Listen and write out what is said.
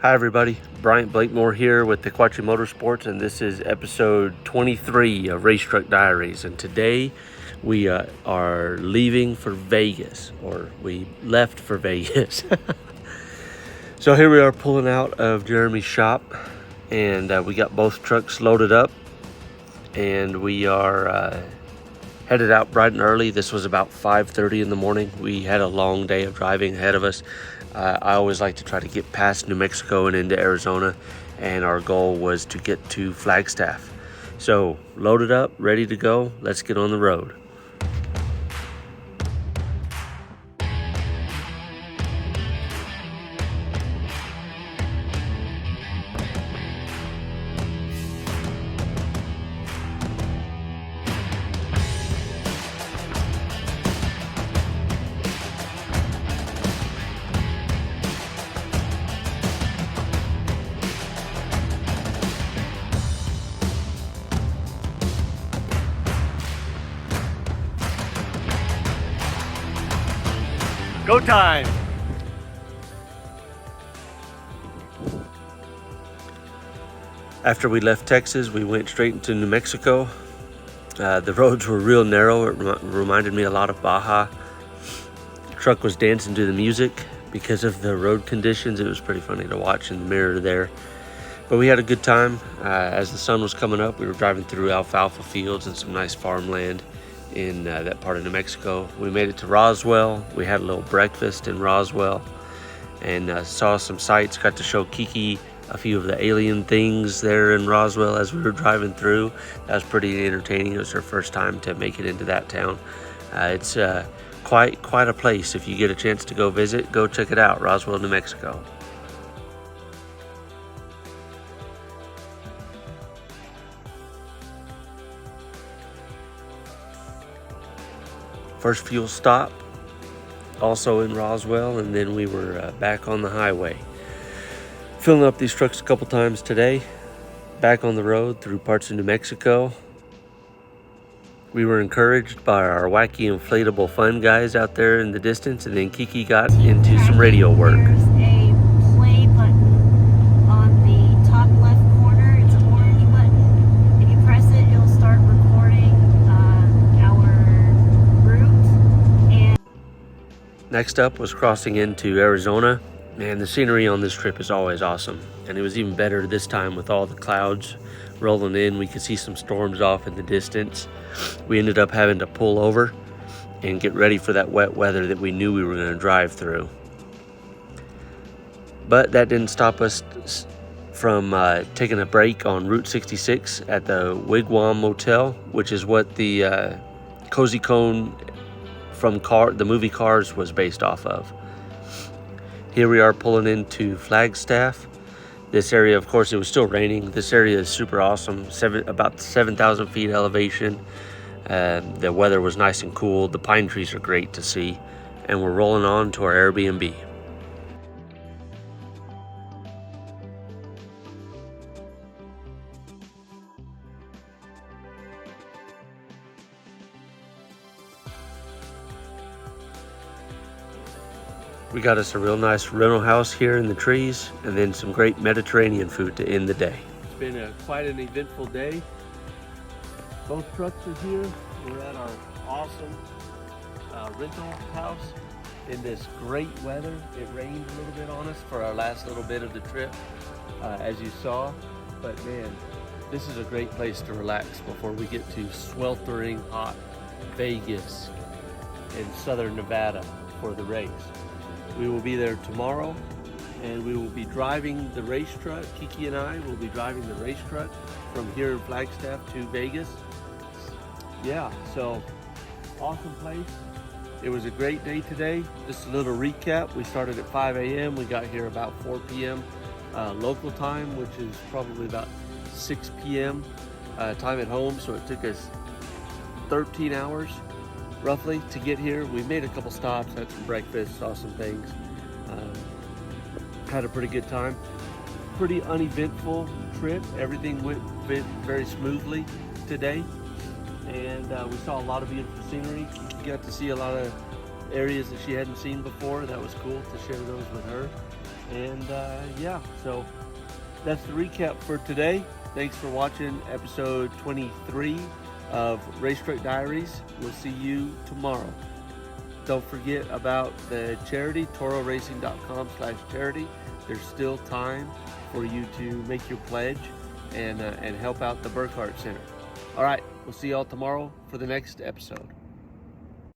Hi everybody, Bryant Blakemore here with the Quattro Motorsports, and this is episode 23 of Racetruck Diaries. And today we are leaving for Vegas, or we left for Vegas. So here we are pulling out of Jeremy's shop, and we got both trucks loaded up, and we are headed out bright and early. This was about 5:30 in the morning. We had a long day of driving ahead of us. I always like to try to get past New Mexico and into Arizona, and our goal was to get to Flagstaff. So loaded up, ready to go. Let's get on the road. Go time! After we left Texas, we went straight into New Mexico. The roads were real narrow. It reminded me a lot of Baja. The truck was dancing to the music because of the road conditions. It was pretty funny to watch in the mirror there. But we had a good time. As the sun was coming up, we were driving through alfalfa fields and some nice farmland in that part of New Mexico. We made it to Roswell. We had a little breakfast in Roswell and saw some sights. Got to show Kiki a few of the alien things there in Roswell as we were driving through. That was pretty entertaining. It was her first time to make it into that town. It's quite a place. If you get a chance to go visit, go check it out. Roswell, New Mexico. First fuel stop, also in Roswell, and then we were back on the highway. Filling up these trucks a couple times today, back on the road through parts of New Mexico. We were encouraged by our wacky inflatable fun guys out there in the distance, and then Kiki got into some radio work. There's a play button on the top left corner. It's an orange button. If you press it, it'll start recording our route. And Next up was crossing into Arizona. Man, the scenery on this trip is always awesome, and it was even better this time with all the clouds rolling in. We could see some storms off in the distance. We ended up having to pull over and get ready for that wet weather that we knew we were going to drive through. But that didn't stop us from taking a break on Route 66 at the Wigwam Motel, which is what the Cozy Cone from the movie Cars was based off of. Here we are pulling into Flagstaff. This area, of course, it was still raining. This area is super awesome. About 7,000 feet elevation. The weather was nice and cool. The pine trees are great to see. And we're rolling on to our Airbnb. We got us a real nice rental house here in the trees, and then some great Mediterranean food to end the day. It's been quite an eventful day. Both trucks are here. We're at our awesome rental house in this great weather. It rained a little bit on us for our last little bit of the trip, as you saw. But man, this is a great place to relax before we get to sweltering hot Vegas in southern Nevada for the race. We will be there tomorrow, and we will be driving the race truck. Kiki and I will be driving the race truck from here in Flagstaff to Vegas. Yeah, so awesome place. It was a great day today. Just a little recap. We started at 5 a.m. We got here about 4 p.m. Local time, which is probably about 6 p.m. Time at home. So it took us 13 hours roughly to get here. We made a couple stops, had some breakfast, saw some things, had a pretty good time. Pretty uneventful trip. Everything went very smoothly today, and we saw a lot of beautiful scenery. Got to see a lot of areas that she hadn't seen before. That was cool to share those with her. And yeah, so that's the recap for today. Thanks for watching episode 23 of Racetruck Diaries. We'll see you tomorrow. Don't forget about the charity, tororacing.com/charity. There's still time for you to make your pledge and help out the Burkhart Center. All right, we'll see y'all tomorrow for the next episode.